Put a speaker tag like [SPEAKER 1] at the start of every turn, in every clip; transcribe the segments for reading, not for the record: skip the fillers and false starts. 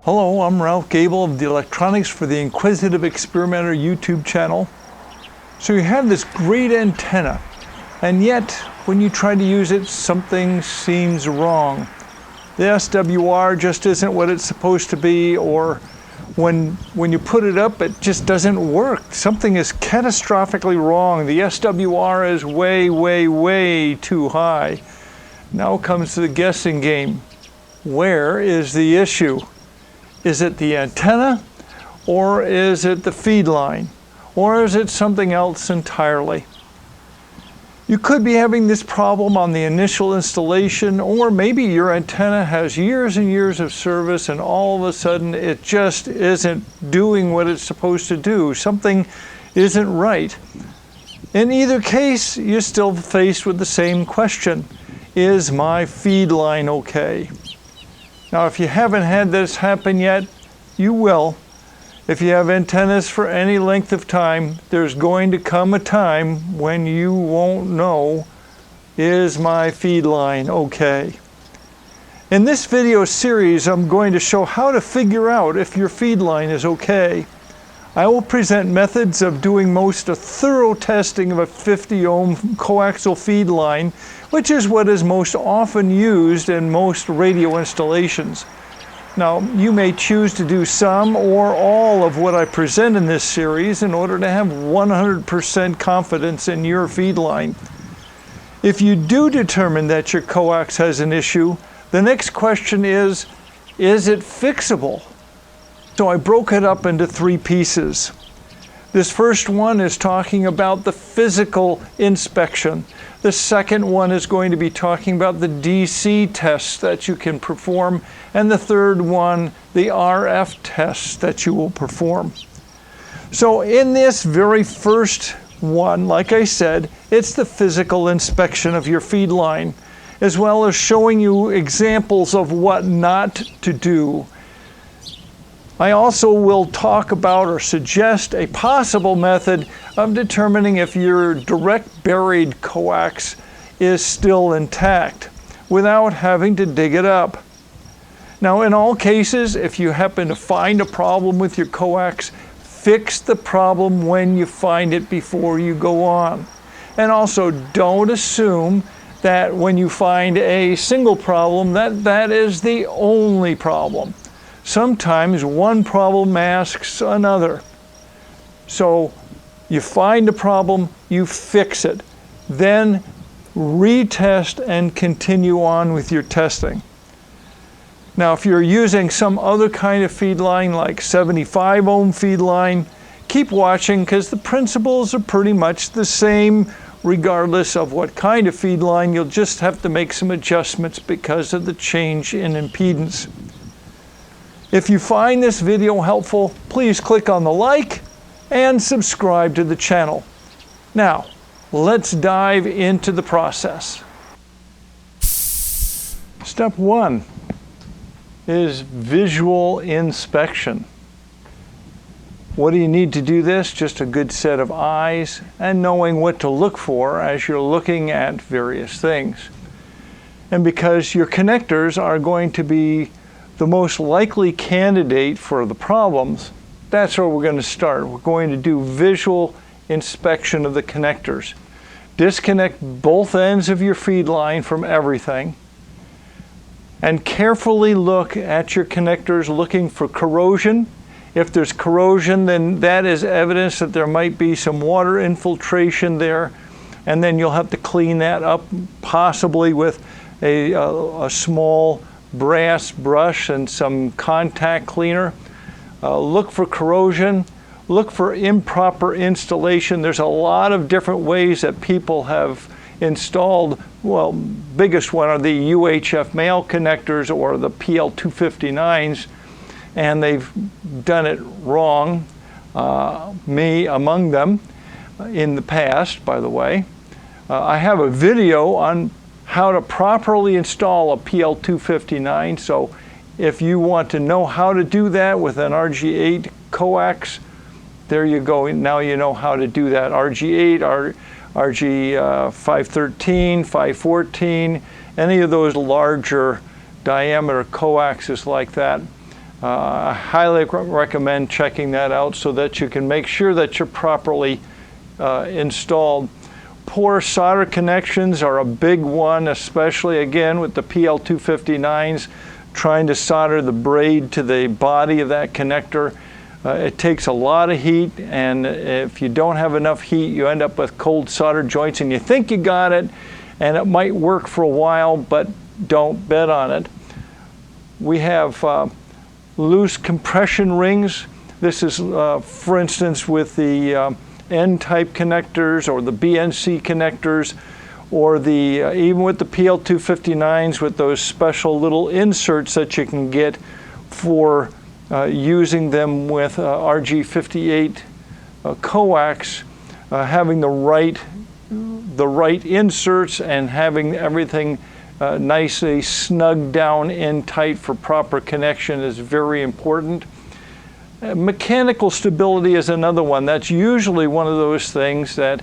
[SPEAKER 1] Hello, I'm Ralph Gable of the Electronics for the Inquisitive Experimenter YouTube channel. So you have this great antenna, and yet when you try to use it, something seems wrong. The SWR just isn't what it's supposed to be, or when you put it up, it just doesn't work. Something is catastrophically wrong. The SWR is way too high. Now comes the guessing game. Where is the issue? Is it the antenna, or is it the feed line, or is it something else entirely? You could be having this problem on the initial installation, or maybe your antenna has years and years of service and all of a sudden it just isn't doing what it's supposed to do. Something isn't right. In either case, you're still faced with the same question. Is my feed line okay? Now, if you haven't had this happen yet, you will. If you have antennas for any length of time, there's going to come a time when you won't know, is my feed line okay? In this video series, I'm going to show how to figure out if your feed line is okay. I will present methods of doing most a thorough testing of a 50 ohm coaxial feed line, which is what is most often used in most radio installations. Now, you may choose to do some or all of what I present in this series in order to have 100% confidence in your feed line. If you do determine that your coax has an issue, the next question is it fixable? So I broke it up into three pieces. This first one is talking about the physical inspection. The second one is going to be talking about the DC tests that you can perform. And the third one, the RF tests that you will perform. So in this very first one, like I said, it's the physical inspection of your feed line, as well as showing you examples of what not to do. I also will talk about or suggest a possible method of determining if your direct buried coax is still intact without having to dig it up. Now, in all cases, if you happen to find a problem with your coax, fix the problem when you find it before you go on. And also, don't assume that when you find a single problem, that is the only problem. Sometimes one problem masks another. So you find a problem, you fix it, then retest and continue on with your testing. Now, if you're using some other kind of feed line, like 75 ohm feed line, keep watching because the principles are pretty much the same regardless of what kind of feed line. You'll just have to make some adjustments because of the change in impedance. If you find this video helpful, please click on the like and subscribe to the channel. Now, let's dive into the process. Step one is visual inspection. What do you need to do this? Just a good set of eyes and knowing what to look for as you're looking at various things. And because your connectors are going to be the most likely candidate for the problems, that's where we're going to start. We're going to do visual inspection of the connectors. Disconnect both ends of your feed line from everything and carefully look at your connectors looking for corrosion. If there's corrosion, then that is evidence that there might be some water infiltration there, and then you'll have to clean that up, possibly with a small brass brush and some contact cleaner. Look for corrosion, look for improper installation. There's a lot of different ways that people have installed. Well, biggest one are the UHF male connectors or the PL259s, and they've done it wrong, me among them, in the past, by the way. I have a video on how to properly install a PL259. So if you want to know how to do that with an RG8 coax, there you go. Now you know how to do that. RG8, RG513, 514, any of those larger diameter coaxes like that. I highly recommend checking that out so that you can make sure that you're properly installed. Poor solder connections are a big one, especially again with the PL259s, trying to solder the braid to the body of that connector. It takes a lot of heat, and if you don't have enough heat, you end up with cold solder joints, and you think you got it, and it might work for a while, but don't bet on it. We have loose compression rings. This is, for instance, with the N-type connectors or the BNC connectors, or the even with the PL259s with those special little inserts that you can get for using them with RG58 coax, having the right inserts and having everything nicely snug down in tight for proper connection is very important. Mechanical stability is another one. That's usually one of those things that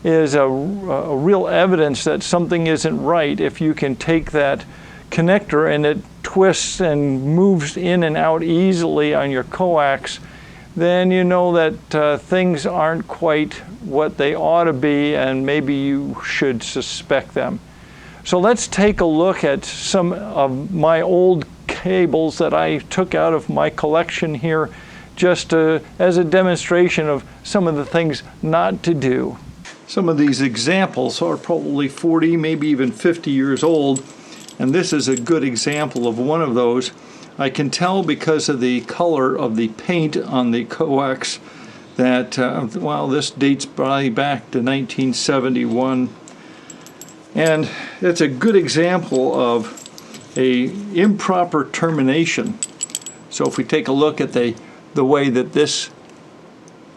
[SPEAKER 1] is a real evidence that something isn't right. If you can take that connector and it twists and moves in and out easily on your coax, then you know that things aren't quite what they ought to be, and maybe you should suspect them. So let's take a look at some of my old cables that I took out of my collection here, just as a demonstration of some of the things not to do. Some of these examples are probably 40, maybe even 50 years old, and this is a good example of one of those. I can tell because of the color of the paint on the coax that, well, this dates probably back to 1971. And it's a good example of a improper termination. So if we take a look at the way that this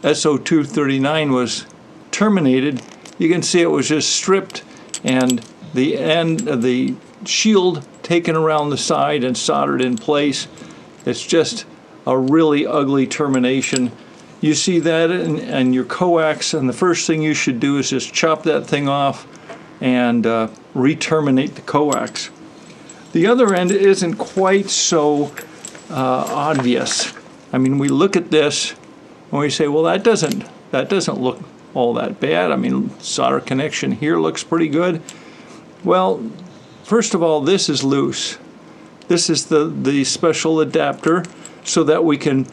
[SPEAKER 1] SO239 was terminated, you can see it was just stripped and the end of the shield taken around the side and soldered in place. It's just a really ugly termination. You see that in your coax, and the first thing you should do is just chop that thing off and re-terminate the coax. The other end isn't quite so obvious. I mean, we look at this and we say, well, that doesn't look all that bad. I mean, solder connection here looks pretty good. Well, first of all, this is loose. This is the special adapter so that we can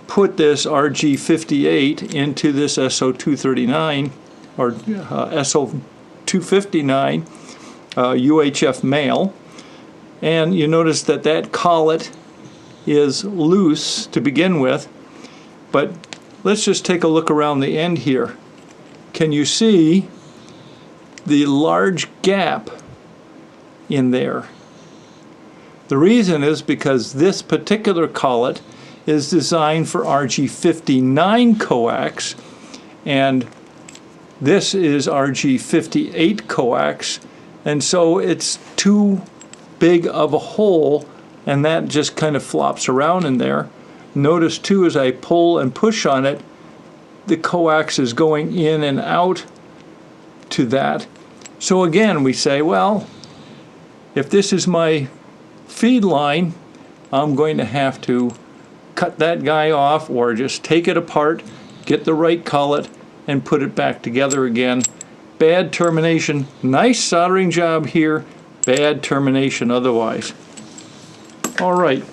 [SPEAKER 1] put this RG58 into this SO239 or SO259 UHF male. And you notice that that collet is loose to begin with, but let's just take a look around the end here. Can you see the large gap in there? The reason is because this particular collet is designed for RG59 coax, and this is RG58 coax, and so it's too big of a hole, and that just kind of flops around in there. Notice too, as I pull and push on it, the coax is going in and out to that. So again, we say, well, if this is my feed line, I'm going to have to cut that guy off or just take it apart, get the right collet, and put it back together again. Bad termination. Nice soldering job here. Bad termination otherwise. All right.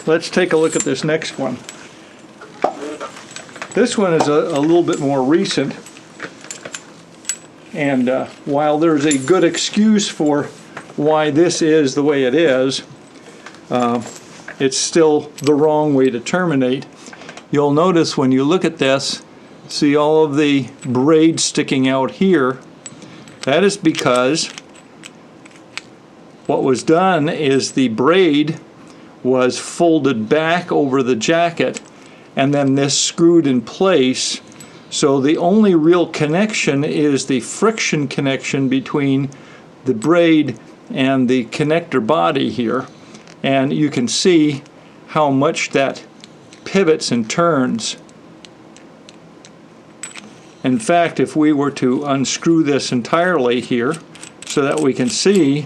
[SPEAKER 1] Let's take a look at this next one. This one is a little bit more recent. And while there's a good excuse for why this is the way it is, it's still the wrong way to terminate. You'll notice when you look at this, see all of the braid sticking out here. That is because what was done is the braid was folded back over the jacket and then this screwed in place. So the only real connection is the friction connection between the braid and the connector body here. And you can see how much that pivots and turns. In fact, if we were to unscrew this entirely here so that we can see,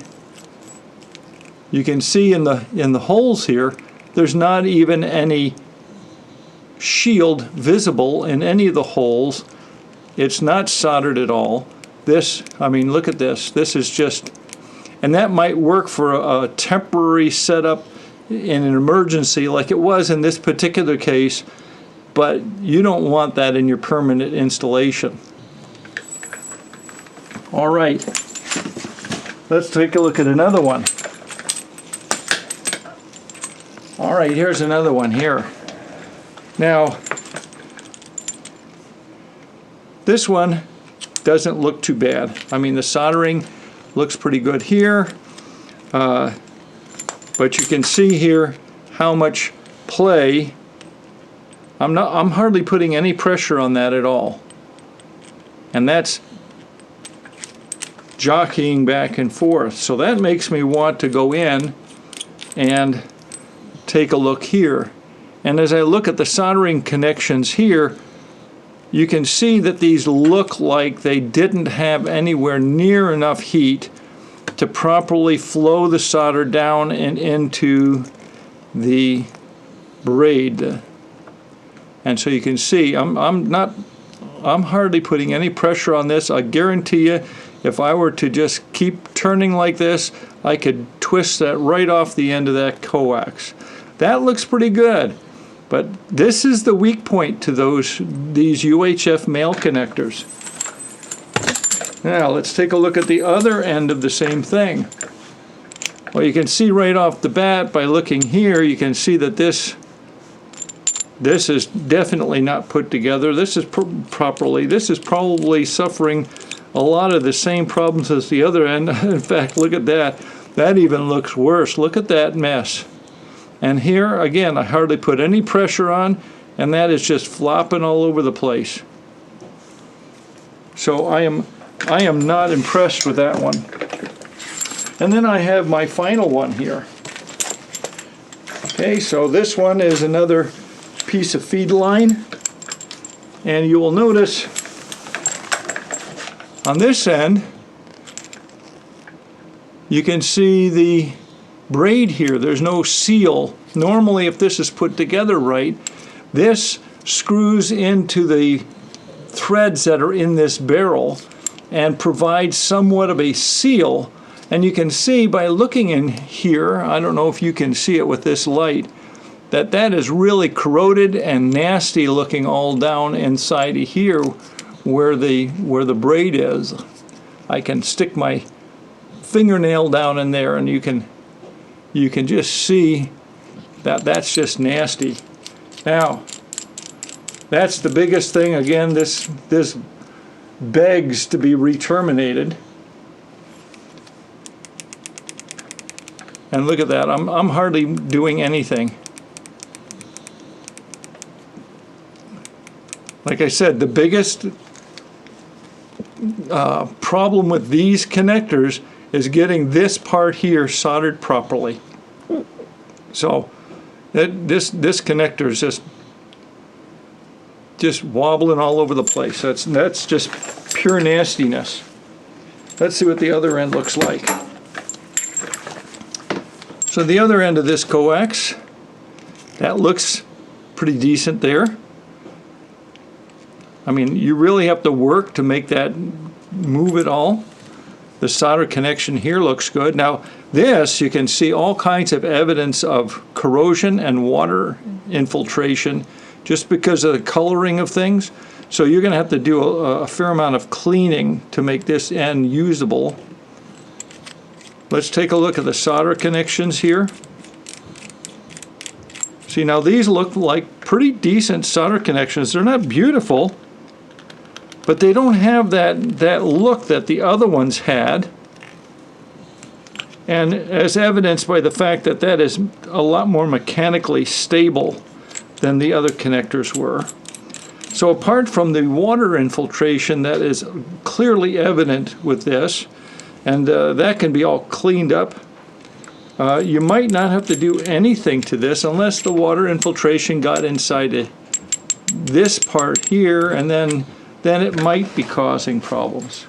[SPEAKER 1] You can see in the holes here, there's not even any shield visible in any of the holes. It's not soldered at all. This, I mean, look at this. This is just, and that might work for a temporary setup in an emergency like it was in this particular case, but you don't want that in your permanent installation. All right, let's take a look at another one. All right, here's another one here. Now, this one doesn't look too bad. I mean, the soldering looks pretty good here, but you can see here how much play. I'm hardly putting any pressure on that at all, and that's jockeying back and forth. So that makes me want to go in and take a look here. And as I look at the soldering connections here, you can see that these look like they didn't have anywhere near enough heat to properly flow the solder down and into the braid. And so you can see I'm hardly putting any pressure on this. I guarantee you, if I were to just keep turning like this, I could twist that right off the end of that coax. That looks pretty good. But this is the weak point to these UHF male connectors. Now let's take a look at the other end of the same thing. Well, you can see right off the bat by looking here, you can see that this is definitely not put together. This is properly. This is probably suffering a lot of the same problems as the other end. In fact, look at that. That even looks worse. Look at that mess. And here, again, I hardly put any pressure on, and that is just flopping all over the place. So I am not impressed with that one. And then I have my final one here. Okay, so this one is another piece of feed line, and you will notice on this end you can see the braid here. There's no seal. Normally, if this is put together right, this screws into the threads that are in this barrel and provides somewhat of a seal. And you can see by looking in here, I don't know if you can see it with this light, that is really corroded and nasty looking all down inside of here where the braid is. I can stick my fingernail down in there and you can just see that's just nasty. Now, that's the biggest thing. Again, this begs to be re-terminated. And look at that. I'm hardly doing anything. Like I said, the biggest problem with these connectors is getting this part here soldered properly. So this connector is just wobbling all over the place. That's just pure nastiness. Let's see what the other end looks like. So the other end of this coax, that looks pretty decent there. I mean, you really have to work to make that move at all. The solder connection here looks good. Now this, you can see all kinds of evidence of corrosion and water infiltration just because of the coloring of things. So you're going to have to do a fair amount of cleaning to make this end usable. Let's take a look at the solder connections here. See, now these look like pretty decent solder connections. They're not beautiful, but they don't have that look that the other ones had. And as evidenced by the fact that that is a lot more mechanically stable than the other connectors were. So apart from the water infiltration that is clearly evident with this, and that can be all cleaned up, you might not have to do anything to this unless the water infiltration got inside this part here, and then it might be causing problems.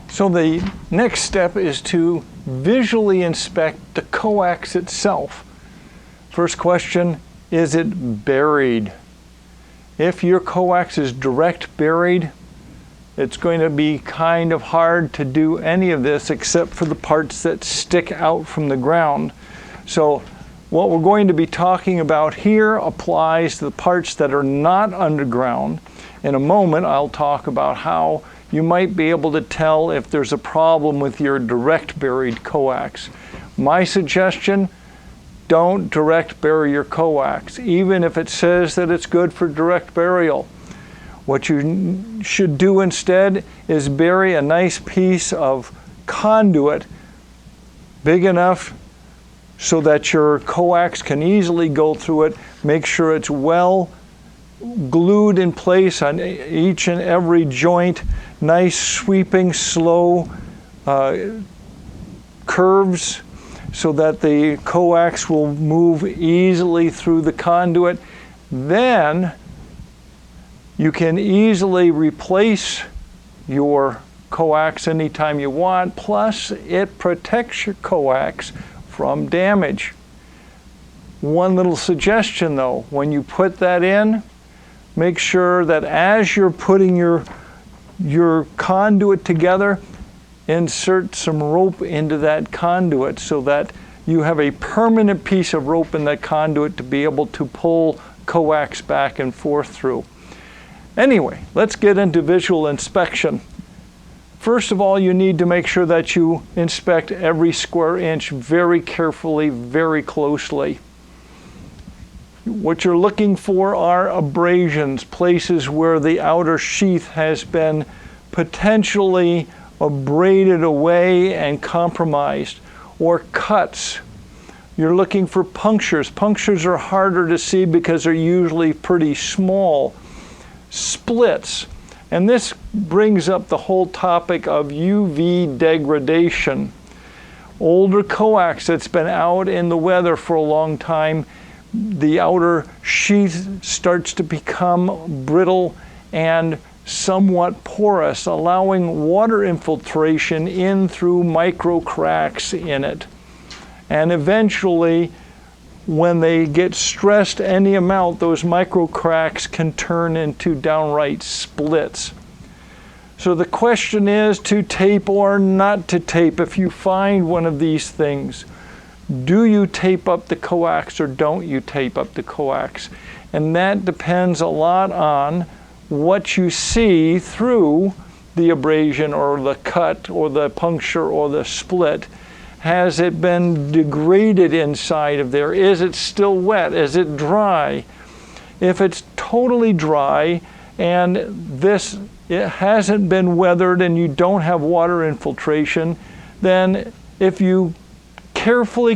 [SPEAKER 1] So the next step is to visually inspect the coax itself. First question, is it buried? If your coax is direct buried, it's going to be kind of hard to do any of this except for the parts that stick out from the ground. So what we're going to be talking about here applies to the parts that are not underground. In a moment, I'll talk about how you might be able to tell if there's a problem with your direct buried coax. My suggestion, don't direct bury your coax, even if it says that it's good for direct burial. What you should do instead is bury a nice piece of conduit big enough so that your coax can easily go through it. Make sure it's well glued in place on each and every joint, nice sweeping, slow curves so that the coax will move easily through the conduit. Then you can easily replace your coax anytime you want, plus it protects your coax from damage. One little suggestion though, when you put that in, make sure that as you're putting your conduit together, insert some rope into that conduit so that you have a permanent piece of rope in that conduit to be able to pull coax back and forth through. Anyway, let's get into visual inspection. First of all, you need to make sure that you inspect every square inch very carefully, very closely. What you're looking for are abrasions, places where the outer sheath has been potentially abraded away and compromised, or cuts. You're looking for punctures. Punctures are harder to see because they're usually pretty small. Splits. And this brings up the whole topic of UV degradation. Older coax that's been out in the weather for a long time, the outer sheath starts to become brittle and somewhat porous, allowing water infiltration in through micro cracks in it. And eventually, when they get stressed any amount, those micro cracks can turn into downright splits. So the question is to tape or not to tape if you find one of these things. Do you tape up the coax or don't you tape up the coax? And that depends a lot on what you see through the abrasion or the cut or the puncture or the split. Has it been degraded inside of there? Is it still wet? Is it dry? If it's totally dry and it hasn't been weathered and you don't have water infiltration, then if you carefully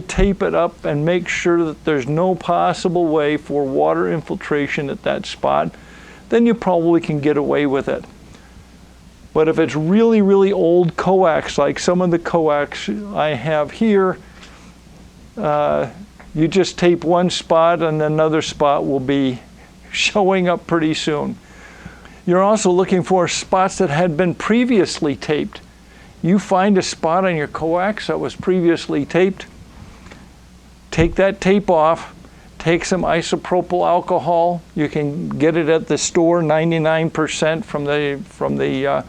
[SPEAKER 1] tape it up and make sure that there's no possible way for water infiltration at that spot, then you probably can get away with it. But if it's really old coax, like some of the coax I have here, you just tape one spot and another spot will be showing up pretty soon. You're also looking for spots that had been previously taped. You find a spot on your coax that was previously taped, take that tape off, take some isopropyl alcohol. You can get it at the store, 99% from the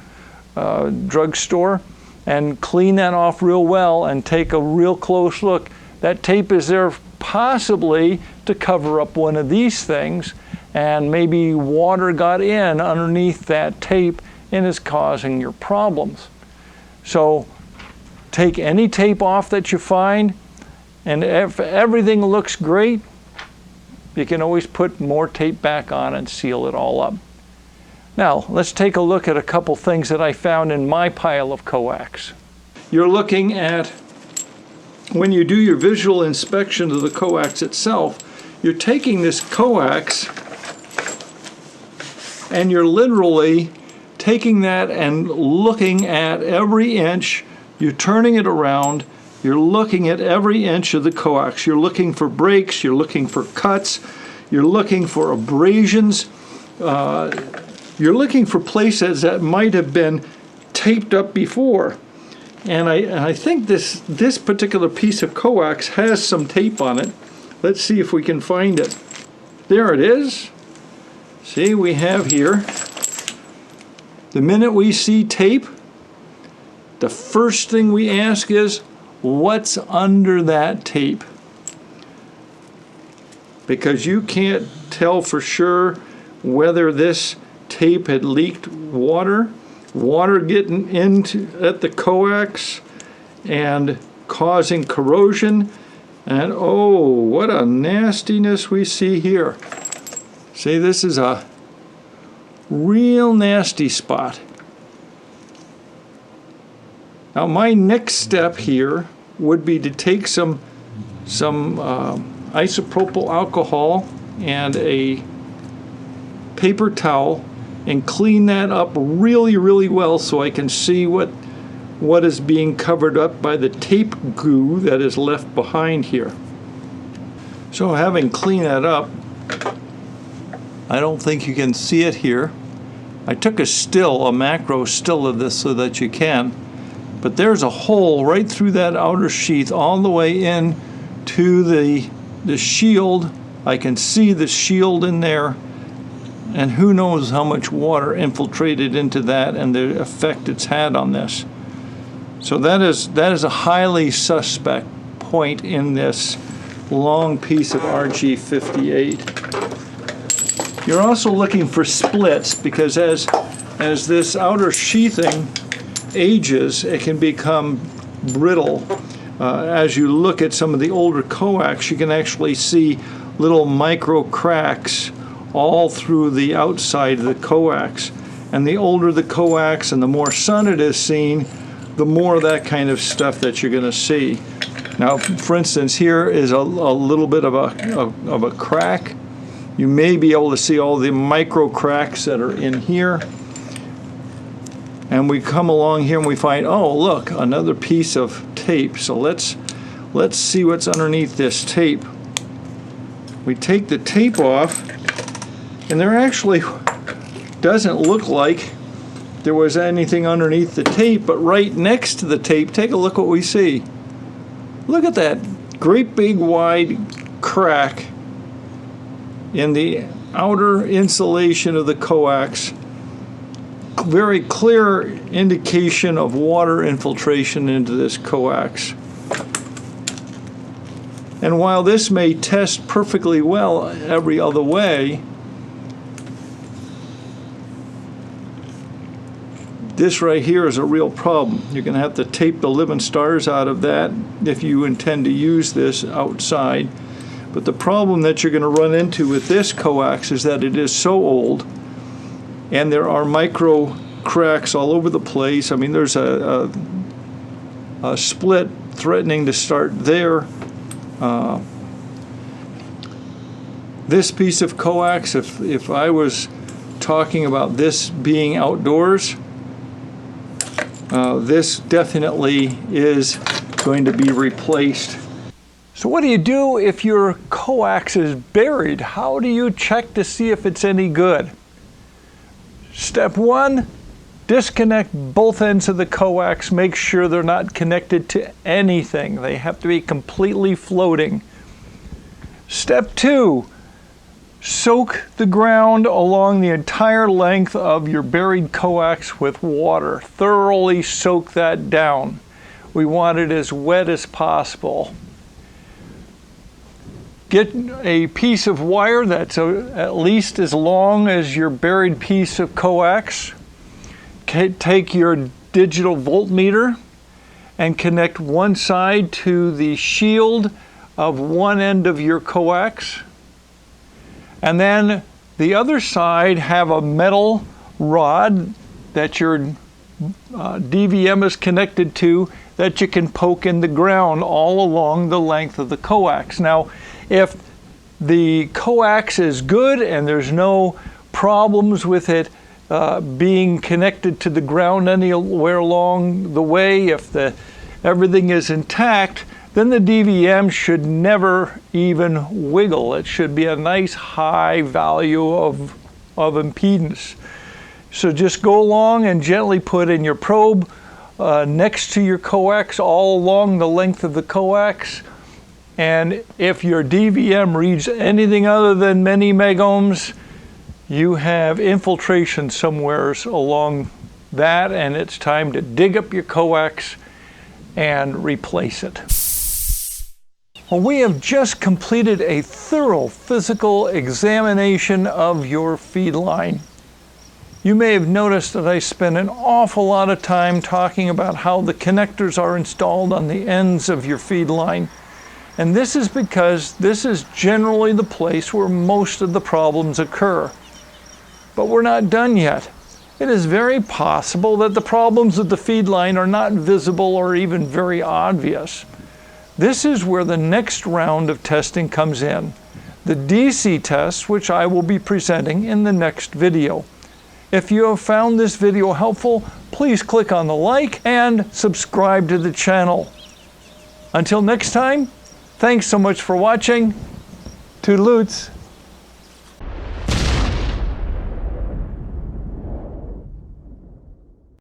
[SPEAKER 1] drugstore, and clean that off real well and take a real close look. That tape is there possibly to cover up one of these things, and maybe water got in underneath that tape and is causing your problems. So take any tape off that you find, and if everything looks great, you can always put more tape back on and seal it all up. Now, let's take a look at a couple things that I found in my pile of coax. You're looking at, when you do your visual inspection of the coax itself, you're taking this coax and you're literally taking that and looking at every inch. You're turning it around. You're looking at every inch of the coax. You're looking for breaks. You're looking for cuts. You're looking for abrasions. You're looking for places that might have been taped up before. And I think this particular piece of coax has some tape on it. Let's see if we can find it. There it is. See, we have here, the minute we see tape, the first thing we ask is, what's under that tape? Because you can't tell for sure whether this tape had leaked water getting into at the coax and causing corrosion. And oh, what a nastiness we see here. See, this is a real nasty spot. Now my next step here would be to take some isopropyl alcohol and a paper towel and clean that up really, really well so I can see what is being covered up by the tape goo that is left behind here. So having cleaned that up, I don't think you can see it here. I took a macro still of this so that you can, but there's a hole right through that outer sheath all the way in to the shield. I can see the shield in there, and who knows how much water infiltrated into that and the effect it's had on this. So that is a highly suspect point in this long piece of RG58. You're also looking for splits, because as this outer sheathing ages, it can become brittle. As you look at some of the older coax, you can actually see little micro cracks all through the outside of the coax. And the older the coax and the more sun it is seen, the more of that kind of stuff that you're going to see. Now, for instance, here is a little bit of a crack. You may be able to see all the micro cracks that are in here. And we come along here and we find, oh, look, another piece of tape. So let's see what's underneath this tape. We take the tape off, and there actually doesn't look like there was anything underneath the tape, but right next to the tape, take a look what we see. Look at that great big wide crack in the outer insulation of the coax. Very clear indication of water infiltration into this coax. And while this may test perfectly well every other way, this right here is a real problem. You're going to have to tape the living stars out of that if you intend to use this outside. But the problem that you're going to run into with this coax is that it is so old, and there are micro cracks all over the place. I mean, there's a split threatening to start there. This piece of coax, if I was talking about this being outdoors, this definitely is going to be replaced. So what do you do if your coax is buried? How do you check to see if it's any good? Step one, disconnect both ends of the coax. Make sure they're not connected to anything. They have to be completely floating. Step two, soak the ground along the entire length of your buried coax with water. Thoroughly soak that down. We want it as wet as possible. Get a piece of wire that's at least as long as your buried piece of coax. Take your digital voltmeter and connect one side to the shield of one end of your coax. And then the other side have a metal rod that your DVM is connected to that you can poke in the ground all along the length of the coax. Now, if the coax is good and there's no problems with it being connected to the ground anywhere along the way, if everything is intact, then the DVM should never even wiggle. It should be a nice high value of impedance. So just go along and gently put in your probe next to your coax, all along the length of the coax. And if your DVM reads anything other than many megohms, you have infiltration somewhere along that, and it's time to dig up your coax and replace it. Well, we have just completed a thorough physical examination of your feed line. You may have noticed that I spent an awful lot of time talking about how the connectors are installed on the ends of your feed line. And this is because this is generally the place where most of the problems occur. But we're not done yet. It is very possible that the problems with the feed line are not visible or even very obvious. This is where the next round of testing comes in, the DC tests, which I will be presenting in the next video. If you have found this video helpful, please click on the like and subscribe to the channel. Until next time, thanks so much for watching. Toodle-oots.